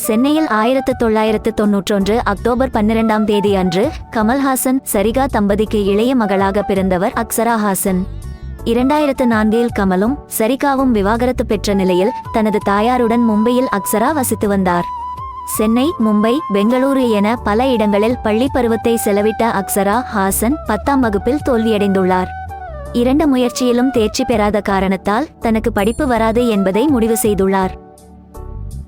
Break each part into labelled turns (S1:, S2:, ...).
S1: சென்னையில் 1991 அக்டோபர் 12ஆம் தேதி அன்று கமல்ஹாசன் சரிகா தம்பதிக்கு இளைய மகளாக பிறந்தவர் அக்ஸரா ஹாசன். 2004 கமலும் சரிகாவும் விவாகரத்து பெற்ற நிலையில் தனது தாயாருடன் மும்பையில் அக்ஸரா வசித்து வந்தார். சென்னை, மும்பை, பெங்களூரு என பல இடங்களில் பள்ளி பருவத்தை செலவிட்ட அக்ஸரா ஹாசன் 10ஆம் வகுப்பில் தோல்வியடைந்துள்ளார். 2 முயற்சியிலும் தேர்ச்சி பெறாத காரணத்தால் தனக்கு படிப்பு வராது என்பதை முடிவு செய்துள்ளார்.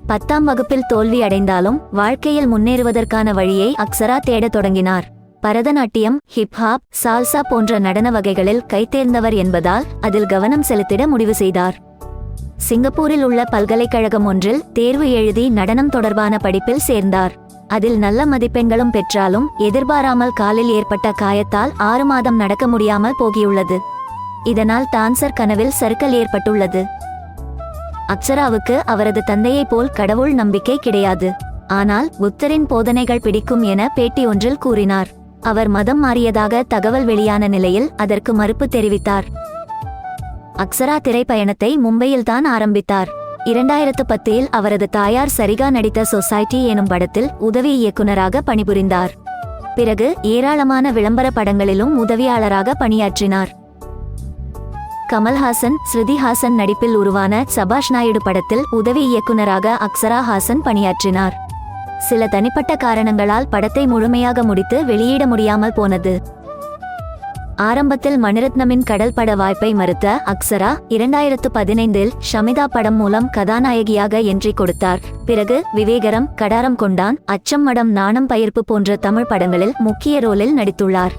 S1: 10ஆம் வகுப்பில் தோல்வி அடைந்தாலும் வாழ்க்கையில் முன்னேறுவதற்கான வழியை அக்ஸரா தேடத் தொடங்கினார். பரதநாட்டியம், ஹிப்ஹாப், சால்சா போன்ற நடன வகைகளில் கைதேர்ந்தவர் என்பதால் அதில் கவனம் செலுத்திட முடிவு செய்தார். சிங்கப்பூரில் உள்ள பல்கலைக்கழகம் ஒன்றில் தேர்வு எழுதி நடனம் தொடர்பான படிப்பில் சேர்ந்தார். அதில் நல்ல மதிப்பெண்களும் பெற்றாலும் எதிர்பாராமல் காலில் ஏற்பட்ட காயத்தால் 6 மாதம் நடக்க முடியாமல் போகியுள்ளது. இதனால் டான்சர் கனவில் சறுக்கல் ஏற்பட்டுள்ளது. அக்ஸராவுக்கு அவரது தந்தையைப் போல் கடவுள் நம்பிக்கை கிடையாது. ஆனால் புத்தரின் போதனைகள் பிடிக்கும் என பேட்டி ஒன்றில் கூறினார். அவர் மதம் மாறியதாக தகவல் வெளியான நிலையில் அதற்கு மறுப்பு தெரிவித்தார். அக்ஸரா திரைப்பயணத்தை மும்பையில் தான் ஆரம்பித்தார். 2010 அவரது தாயார் சரிகா நடித்த சொசைட்டி எனும் படத்தில் உதவி இயக்குனராக பணிபுரிந்தார். பிறகு ஏராளமான விளம்பர படங்களிலும் உதவியாளராக பணியாற்றினார். கமல்ஹாசன், ஸ்ருதிஹாசன் நடிப்பில் உருவான சபாஷ் நாயுடு படத்தில் உதவி இயக்குனராக அக்ஸரா ஹாசன் பணியாற்றினார். சில தனிப்பட்ட காரணங்களால் படத்தை முழுமையாக முடித்து வெளியிட முடியாமல் போனது. ஆரம்பத்தில் மணிரத்னமின் கடல் பட வாய்ப்பை மறுத்த அக்ஸரா 2015 ஷமிதா படம் மூலம் கதாநாயகியாக என்ட்ரி கொடுத்தார். பிறகு விவேகரம், கடாரம் கொண்டான், அச்சம் மடம் நாணம் பயிர்ப்பு போன்ற தமிழ் படங்களில் முக்கிய ரோலில் நடித்துள்ளார்.